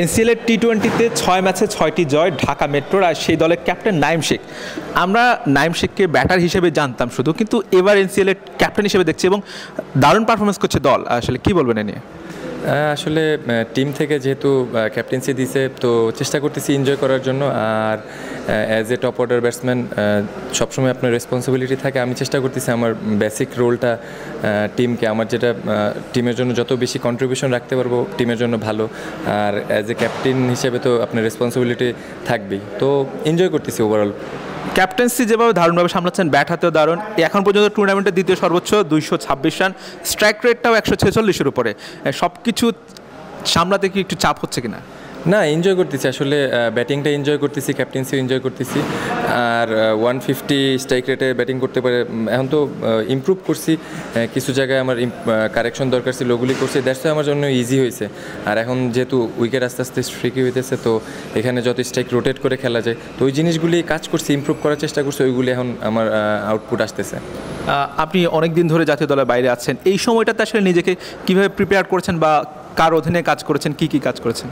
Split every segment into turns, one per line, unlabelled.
এনসিএলের টি-20-তে 6 ম্যাচে 6টি জয় ঢাকা মেট্রোর, আর সেই দলের ক্যাপ্টেন নাইম শেখ। আমরা নাইম শেখকে ব্যাটার হিসেবে জানতাম শুধু, কিন্তু এবার এনসিএলের ক্যাপ্টেন হিসেবে দেখছি এবং দারুণ পারফরমেন্স করছে দল। আসলে কি বলবেন এ নিয়ে?
আসলে টিম থেকে যেহেতু ক্যাপ্টেন্সি দিছে, তো চেষ্টা করতেছি এনজয় করার জন্য। আর as a top order batsman সবসময় আপনার রেসপন্সিবিলিটি থাকে। আমি চেষ্টা করতেছি আমার বেসিক রোলটা টিমকে, আমার যেটা টিমের জন্য যত বেশি কন্ট্রিবিউশন রাখতে পারবো টিমের জন্য ভালো। আর অ্যাজ এ ক্যাপ্টেন হিসেবে তো আপনার রেসপন্সিবিলিটি থাকবেই, তো এনজয় করতেছি ওভারঅল।
ক্যাপ্টেন্সি যেভাবে দারুণভাবে সামলাচ্ছেন, ব্যাট হাতেও দারুণ। এখন পর্যন্ত টুর্নামেন্টের দ্বিতীয় সর্বোচ্চ 226 রান, স্ট্রাইক রেটটাও 146-এর উপরে। সব কিছু সামলাতে কি একটু চাপ হচ্ছে কিনা?
না, এনজয় করতেছি আসলে, ব্যাটিংটা এনজয় করতেছি, ক্যাপ্টেন্সিও এনজয় করতেছি। আর 150 স্ট্রাইক রেটে ব্যাটিং করতে পারে। এখন তো ইমপ্রুভ করছি, কিছু জায়গায় আমার কারেকশন দরকার ছিল, ওগুলি করছি, দ্যাটস আমার জন্য ইজি হয়েছে। আর এখন যেহেতু উইকেট আস্তে আস্তে স্ট্রিকি হইতেছে, তো এখানে যত স্ট্রাইক রোটেট করে খেলা যায়, তো ওই জিনিসগুলি কাজ করছি, ইমপ্রুভ করার চেষ্টা করছি, ওইগুলি এখন আমার আউটপুট আসতেছে।
আপনি অনেক দিন ধরে জাতীয় দলের বাইরে আছেন, এই সময়টাতে আসলে নিজেকে কীভাবে প্রিপেয়ার করেছেন বা কার অধীনে কাজ করেছেন, কি কি কাজ করেছেন?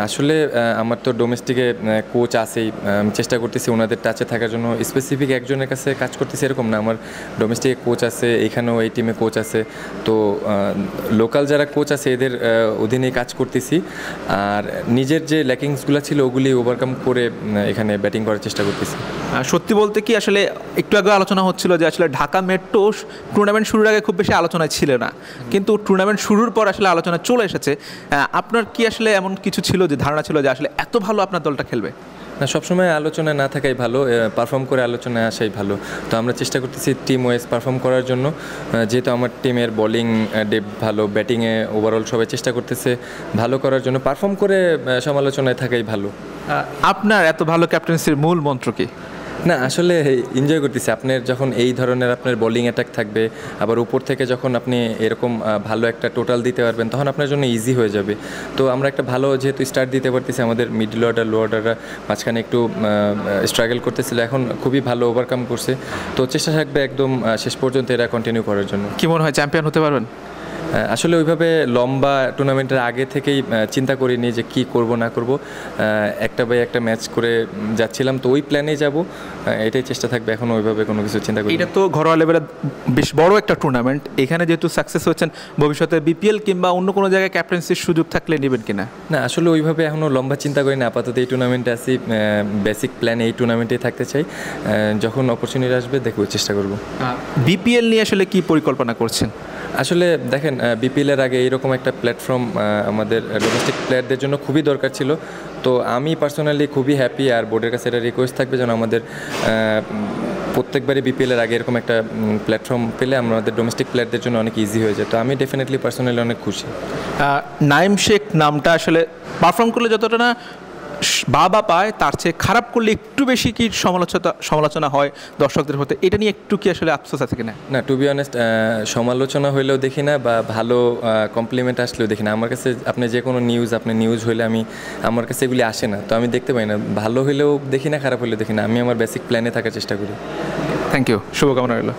আসলে আমার তো ডোমেস্টিকে কোচ আছেই, আমি চেষ্টা করতেছি ওনাদের টাচে থাকার জন্য। স্পেসিফিক একজনের কাছে কাজ করতেছি এরকম না, আমার ডোমেস্টিকে কোচ আছে, এখানেও এই টিমে কোচ আছে, তো লোকাল যারা কোচ আছে এদের অধীনেই কাজ করতেছি। আর নিজের যে ল্যাকিংসগুলো ছিল ওগুলি ওভারকাম করে এখানে ব্যাটিং করার চেষ্টা করতেছি।
সত্যি বলতে কি, আসলে একটু আগে আলোচনা হচ্ছিল যে আসলে ঢাকা মেট্রো টুর্নামেন্ট শুরুর আগে খুব বেশি আলোচনায় ছিল না, কিন্তু টুর্নামেন্ট শুরুর পর আসলে আলোচনা চলে এসেছে। আপনার কি আসলে এমন কিছু ছিল যে ধারণা ছিল যে আসলে এত ভালো আপনার দলটা খেলবে?
না, সবসময় আলোচনায় না থাকাই ভালো, পারফর্ম করে আলোচনায় আসাই ভালো। তো আমরা চেষ্টা করতেছি টিম ওয়াইজ পারফর্ম করার জন্য। যেহেতু আমার টিমের বোলিং ডেপথ ভালো, ব্যাটিংয়ে ওভারঅল সবাই চেষ্টা করতেছে ভালো করার জন্য, পারফর্ম করে সমালোচনায় থাকাই ভালো।
আপনার এত ভালো ক্যাপ্টেন্সির মূল মন্ত্র কি?
না, আসলে এনজয় করতেছি। আপনার যখন এই ধরনের আপনার বোলিং অ্যাটাক থাকবে, আবার উপর থেকে যখন আপনি এরকম ভালো একটা টোটাল দিতে পারবেন, তখন আপনার জন্য ইজি হয়ে যাবে। তো আমরা একটা ভালো যেহেতু স্টার্ট দিতে পারতেছি, আমাদের মিডল অর্ডার লো অর্ডাররা মাঝখানে একটু স্ট্রাগল করতেছিল, এখন খুবই ভালো ওভারকাম করছে। তো চেষ্টা থাকবে একদম শেষ পর্যন্ত এরা কন্টিনিউ করার জন্য।
কি মনে হয় চ্যাম্পিয়ন হতে পারবেন?
আসলে ওইভাবে লম্বা টুর্নামেন্টের আগে থেকেই চিন্তা করিনি যে কি করব না করব, একটা বাই একটা ম্যাচ করে যাচ্ছিলাম, তো ওই প্ল্যানেই যাব, এটাই চেষ্টা থাকবে। এখন ওইভাবে কোনো কিছু চিন্তা করি।
এটা তো ঘরোয়া লেভেলে বেশ বড় একটা টুর্নামেন্ট, এখানে যেহেতু সাকসেস হচ্ছেন, ভবিষ্যতে বিপিএল কিংবা অন্য কোনো জায়গায় ক্যাপ্টেন্সির সুযোগ থাকলে নেবেন কিনা?
না, আসলে ওইভাবে এখনও লম্বা চিন্তা করি না, আপাতত এই টুর্নামেন্টে আছি, বেসিক প্ল্যান এই টুর্নামেন্টেই থাকতে চাই। যখন অপরচুনিটি আসবে দেখব, চেষ্টা করব।
বিপিএল নিয়ে আসলে কি পরিকল্পনা করছেন?
আসলে দেখেন, বিপিএলের আগে এইরকম একটা প্ল্যাটফর্ম আমাদের ডোমেস্টিক প্লেয়ারদের জন্য খুবই দরকার ছিল। তো আমি পার্সোনালি খুবই হ্যাপি, আর বোর্ডের কাছে এটা রিকোয়েস্ট থাকবে যেন আমাদের প্রত্যেকবারই বিপিএলের আগে এরকম একটা প্ল্যাটফর্ম পেলে আমাদের ডোমেস্টিক প্লেয়ারদের জন্য অনেক ইজি হয়ে যায়। তো আমি ডেফিনেটলি পার্সোনালি অনেক খুশি।
নাইম শেখ নামটা আসলে পারফর্ম করলে যতটা না বাবা পায়, তার চেয়ে খারাপ করলে একটু বেশি কি সমালোচনা হয় দর্শকদের হতে, এটা নিয়ে একটু কি আসলে আফসোস আছে কিনা?
না, টু বি অনেস্ট, সমালোচনা হইলেও দেখি না, বা ভালো কমপ্লিমেন্ট আসলেও দেখি না। আমার কাছে আপনি যে কোনো নিউজ হইলে আমার কাছে এগুলি আসে না, তো আমি দেখতে পাই না। ভালো হইলেও দেখি না, খারাপ হইলেও দেখি না। আমি আমার বেসিক প্ল্যানে থাকার চেষ্টা করি।
থ্যাংক ইউ, শুভকামনা রইল।